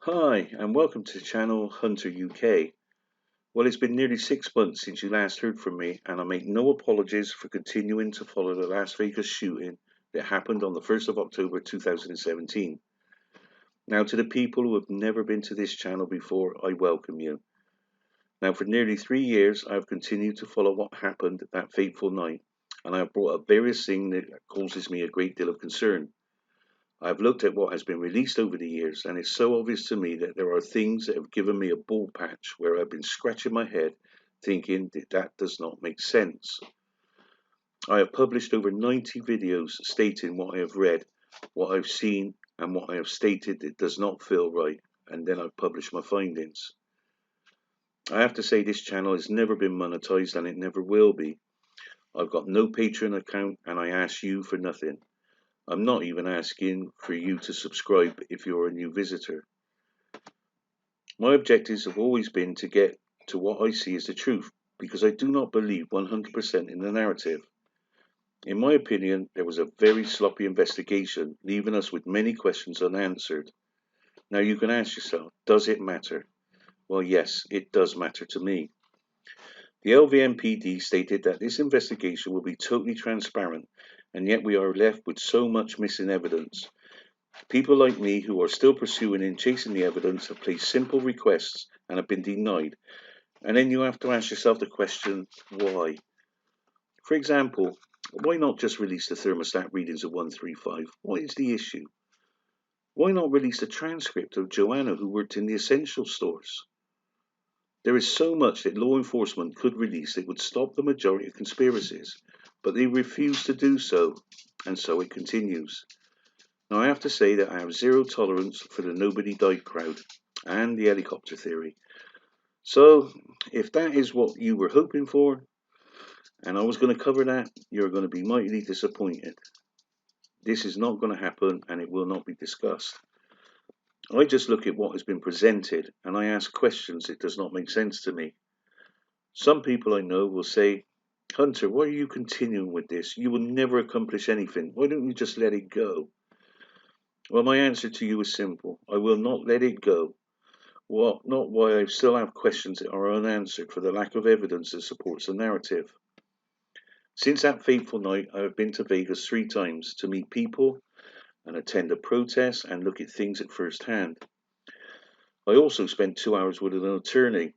Hi, and welcome to channel Hunter UK. Well, it's been nearly 6 months since you last heard from me, and I make no apologies for continuing to follow the Las Vegas shooting that happened on the 1st of October 2017. Now, to the people who have never been to this channel before, I welcome you. Now, for nearly 3 years, I have continued to follow what happened that fateful night, and I have brought up various things that causes me a great deal of concern. I've looked at what has been released over the years, and it's so obvious to me that there are things that have given me a ball patch where I've been scratching my head thinking that that does not make sense. I have published over 90 videos stating what I have read, what I've seen, and what I have stated that does not feel right, and then I've published my findings. I have to say this channel has never been monetized and it never will be. I've got no Patreon account and I ask you for nothing. I'm not even asking for you to subscribe if you're a new visitor. My objectives have always been to get to what I see as the truth, because I do not believe 100% in the narrative. In my opinion, there was a very sloppy investigation, leaving us with many questions unanswered. Now you can ask yourself, does it matter? Well, yes, it does matter to me. The LVMPD stated that this investigation will be totally transparent, and yet we are left with so much missing evidence. People like me who are still pursuing and chasing the evidence have placed simple requests and have been denied. And then you have to ask yourself the question, why? For example, why not just release the thermostat readings of 135? What is the issue? Why not release the transcript of Joanna who worked in the essential stores? There is so much that law enforcement could release that would stop the majority of conspiracies, but they refuse to do so, and so it continues. Now I have to say that I have zero tolerance for the nobody died crowd and the helicopter theory. So if that is what you were hoping for, and I was going to cover that, you're going to be mightily disappointed. This is not going to happen and it will not be discussed. I just look at what has been presented and I ask questions that does not make sense to me. Some people I know will say, Hunter, why are you continuing with this? You will never accomplish anything. Why don't you just let it go? Well, my answer to you is simple. I will not let it go. Well, not why I still have questions that are unanswered for the lack of evidence that supports the narrative. Since that fateful night, I have been to Vegas 3 times to meet people and attend a protest and look at things at first hand. I also spent 2 hours with an attorney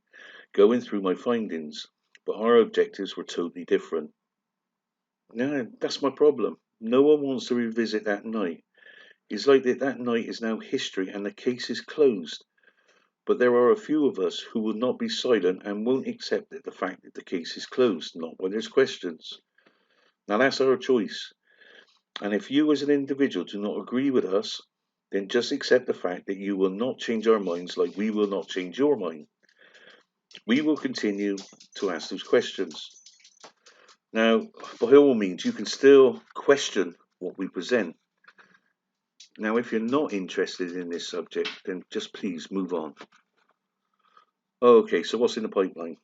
going through my findings, but our objectives were totally different. Now, that's my problem. No one wants to revisit that night. It's like that night is now history and the case is closed. But there are a few of us who will not be silent and won't accept the fact that the case is closed, not when there's questions. Now that's our choice. And if you as an individual do not agree with us, then just accept the fact that you will not change our minds like we will not change your mind. We will continue to ask those questions. Now, by all means, you can still question what we present. Now, if you're not interested in this subject, then just please move on. Okay, so what's in the pipeline?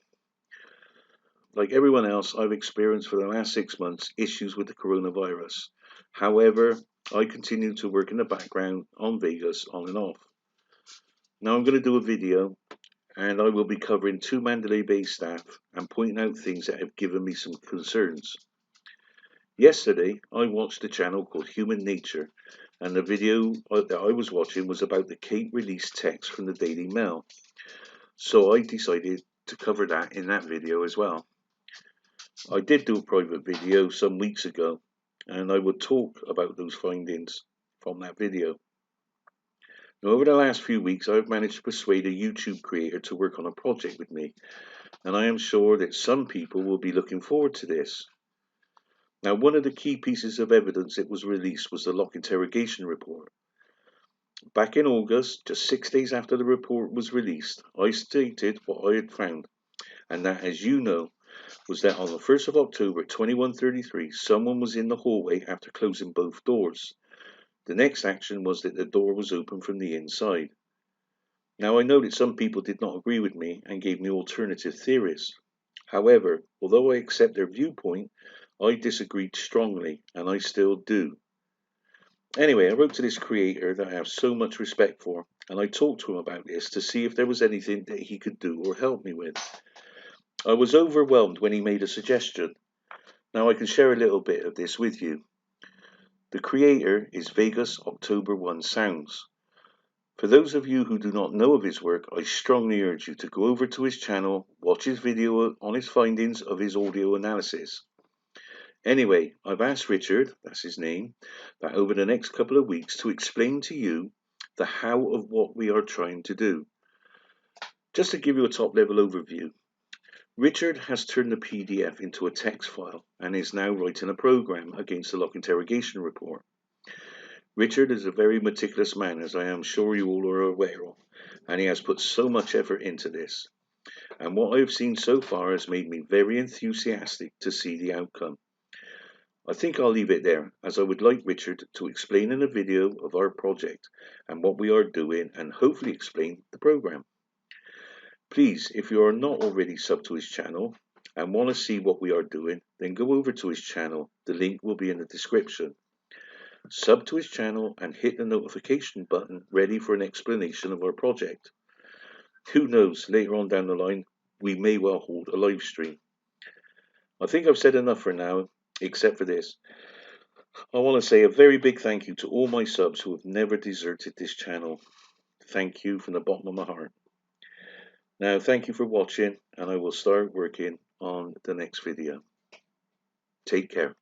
Like everyone else, I've experienced for the last 6 months issues with the coronavirus. However, I continue to work in the background on Vegas on and off. Now I'm going to do a video and I will be covering 2 Mandalay-based staff and pointing out things that have given me some concerns. Yesterday, I watched a channel called Human Nature, and the video that I was watching was about the Kate release text from the Daily Mail. So I decided to cover that in that video as well. I did do a private video some weeks ago, and I would talk about those findings from that video. Now, over the last few weeks, I've managed to persuade a YouTube creator to work on a project with me, and I am sure that some people will be looking forward to this. Now, one of the key pieces of evidence that was released was the Locke interrogation report. Back in August, just 6 days after the report was released, I stated what I had found, and that, as you know, was that on the 1st of October 2133, someone was in the hallway after closing both doors. The next action was that the door was open from the inside. Now I know that some people did not agree with me and gave me alternative theories. However, although I accept their viewpoint, I disagreed strongly, and I still do. Anyway, I wrote to this creator that I have so much respect for, and I talked to him about this to see if there was anything that he could do or help me with. I was overwhelmed when he made a suggestion. Now I can share a little bit of this with you. The creator is Vegas October 1 Sounds. For those of you who do not know of his work, I strongly urge you to go over to his channel, watch his video on his findings of his audio analysis. Anyway, I've asked Richard, that's his name, that over the next couple of weeks to explain to you the how of what we are trying to do. Just to give you a top level overview, Richard has turned the PDF into a text file and is now writing a program against the lock interrogation report. Richard is a very meticulous man, as I am sure you all are aware of, and he has put so much effort into this. And what I have seen so far has made me very enthusiastic to see the outcome. I think I'll leave it there, as I would like Richard to explain in a video of our project and what we are doing, and hopefully explain the program. Please, if you are not already sub to his channel and want to see what we are doing, then go over to his channel. The link will be in the description. Sub to his channel and hit the notification button ready for an explanation of our project. Who knows, later on down the line, we may well hold a live stream. I think I've said enough for now, except for this. I want to say a very big thank you to all my subs who have never deserted this channel. Thank you from the bottom of my heart. Now, thank you for watching, and I will start working on the next video. Take care.